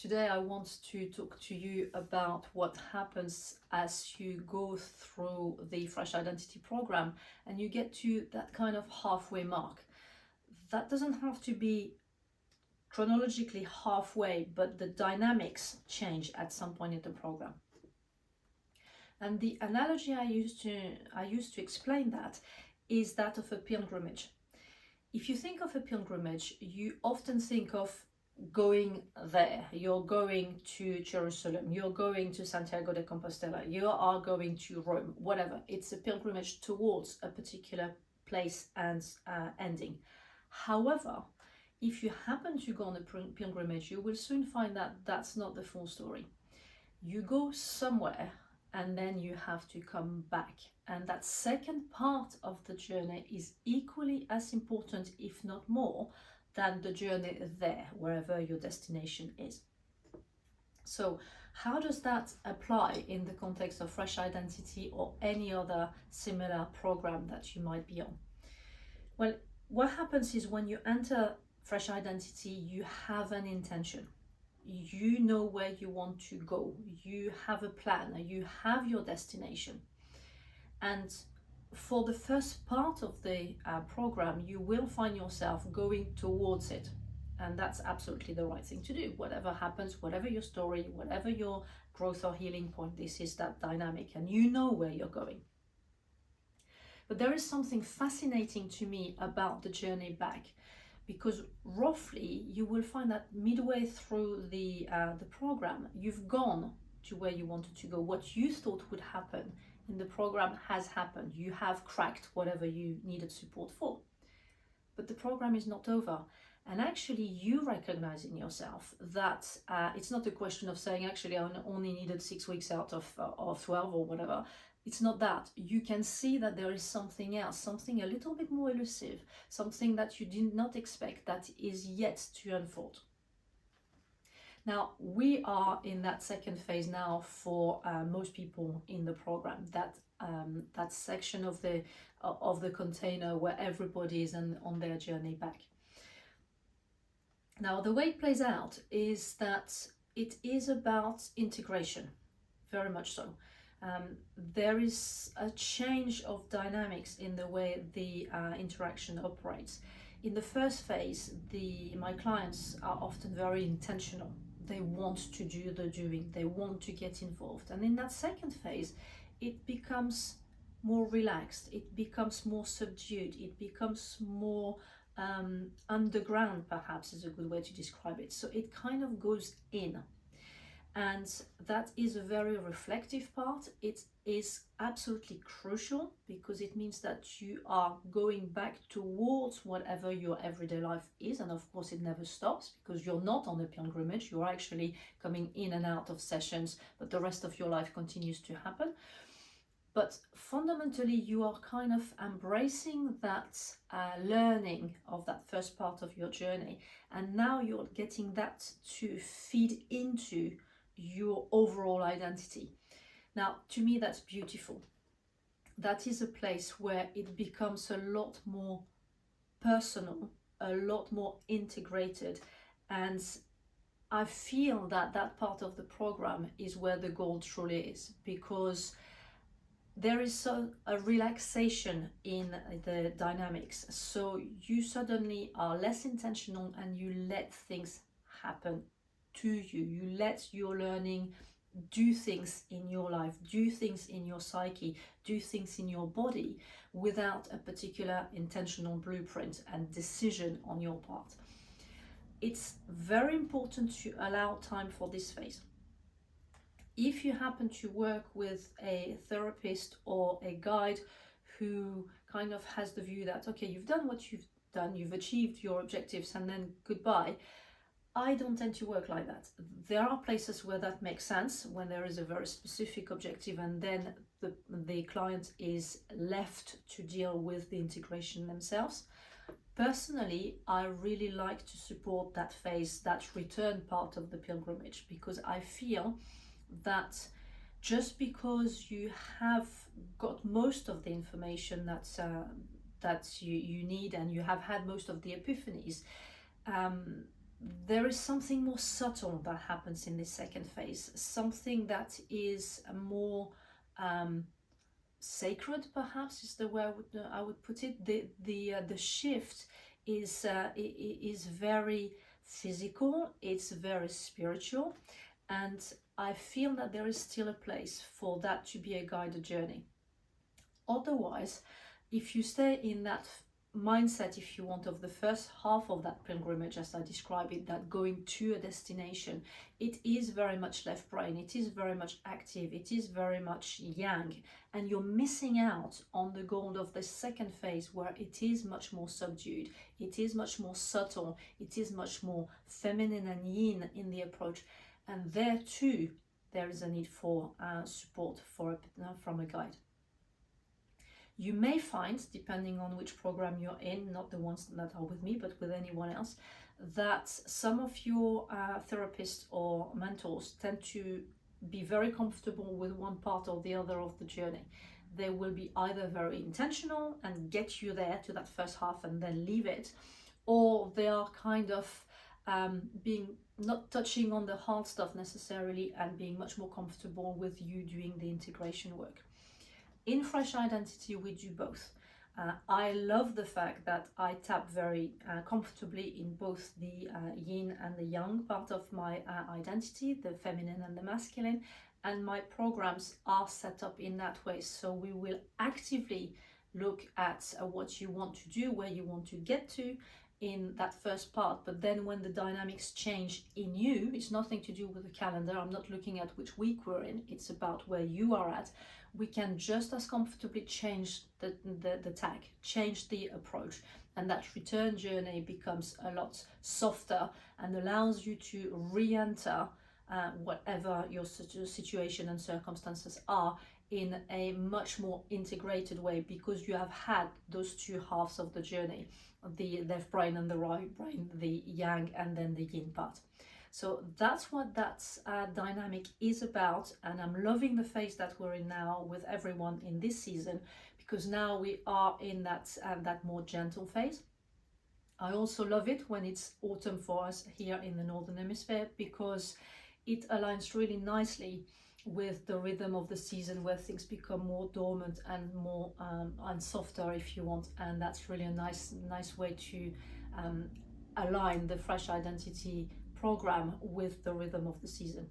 Today I want to talk to you about what happens as you go through the Fresh Identity program and you get to that kind of halfway mark. That doesn't have to be chronologically halfway, but the dynamics change at some point in the program. And the analogy I used to explain that is that of a pilgrimage. If you think of a pilgrimage, you often think of going there. You're going to Jerusalem, you're going to Santiago de Compostela, you are going to Rome, whatever. It's a pilgrimage towards a particular place and ending. However, if you happen to go on a pilgrimage, you will soon find that that's not the full story. You go somewhere and then you have to come back. And that second part of the journey is equally as important, if not more, than the journey there, wherever your destination is. So how does that apply in the context of Fresh Identity or any other similar program that you might be on? Well, what happens is when you enter Fresh Identity, you have an intention. You know where you want to go. You have a plan. You have your destination. And for the first part of the program, you will find yourself going towards it. And that's absolutely the right thing to do. Whatever happens, whatever your story, whatever your growth or healing point, this is that dynamic and you know where you're going. But there is something fascinating to me about the journey back, because roughly you will find that midway through the program, you've gone to where you wanted to go. What you thought would happen in the program has happened. You have cracked whatever you needed support for. But the program is not over. And actually you recognize in yourself that it's not a question of saying, actually, I only needed 6 weeks out of 12 or whatever. It's not that. You can see that there is something else, something a little bit more elusive, something that you did not expect that is yet to unfold. Now, we are in that second phase now for most people in the program, that section of the container where everybody is on their journey back. Now, the way it plays out is that it is about integration, very much so. There is a change of dynamics in the way the interaction operates. In the first phase, my clients are often very intentional. They want to do the doing, they want to get involved. And in that second phase, it becomes more relaxed, it becomes more subdued, it becomes more underground, perhaps is a good way to describe it. So it kind of goes in. And that is a very reflective part. It is absolutely crucial because it means that you are going back towards whatever your everyday life is. And of course, it never stops because you're not on a pilgrimage. You're actually coming in and out of sessions, but the rest of your life continues to happen. But fundamentally, you are kind of embracing that learning of that first part of your journey. And now you're getting that to feed into your overall identity. Now, to me, that's beautiful. That is a place where it becomes a lot more personal, a lot more integrated. And I feel that that part of the program is where the gold truly is, because there is a relaxation in the dynamics. So you suddenly are less intentional and you let things happen to you. You let your learning do things in your life, do things in your psyche, do things in your body without a particular intentional blueprint and decision on your part. It's very important to allow time for this phase. If you happen to work with a therapist or a guide who kind of has the view that, okay, you've done what you've done, you've achieved your objectives and then goodbye, I don't tend to work like that. There are places where that makes sense, when there is a very specific objective and then the client is left to deal with the integration themselves. Personally, I really like to support that phase, that return part of the pilgrimage, because I feel that just because you have got most of the information that you need and you have had most of the epiphanies, there is something more subtle that happens in this second phase, something that is more sacred, perhaps is the way I would put it. The shift is very physical, it's very spiritual, and I feel that there is still a place for that to be a guided journey. Otherwise, if you stay in that mindset, if you want, of the first half of that pilgrimage, as I describe it, that going to a destination, it is very much left brain, it is very much active, it is very much yang, and you're missing out on the gold of the second phase, where it is much more subdued, it is much more subtle, it is much more feminine and yin in the approach, and there too there is a need for support from a guide. You may find, depending on which program you're in, not the ones that are with me, but with anyone else, that some of your therapists or mentors tend to be very comfortable with one part or the other of the journey. They will be either very intentional and get you there to that first half and then leave it, or they are kind of being not touching on the hard stuff necessarily and being much more comfortable with you doing the integration work. In Fresh Identity, we do both. I love the fact that I tap very comfortably in both the yin and the yang part of my identity, the feminine and the masculine, and my programs are set up in that way. So we will actively look at what you want to do, where you want to get to in that first part, but then when the dynamics change in you, it's nothing to do with the calendar. I'm not looking at which week we're in, it's about where you are at. We can just as comfortably change the tag, change the approach, and that return journey becomes a lot softer and allows you to re-enter whatever your situation and circumstances are in a much more integrated way, because you have had those two halves of the journey, the left brain and the right brain, the yang and then the yin part. So that's what that dynamic is about, and I'm loving the phase that we're in now with everyone in this season, because now we are in that more gentle phase. I also love it when it's autumn for us here in the Northern Hemisphere, because it aligns really nicely with the rhythm of the season, where things become more dormant and more and softer, if you want, and that's really a nice way to align the Fresh Identity program with the rhythm of the season.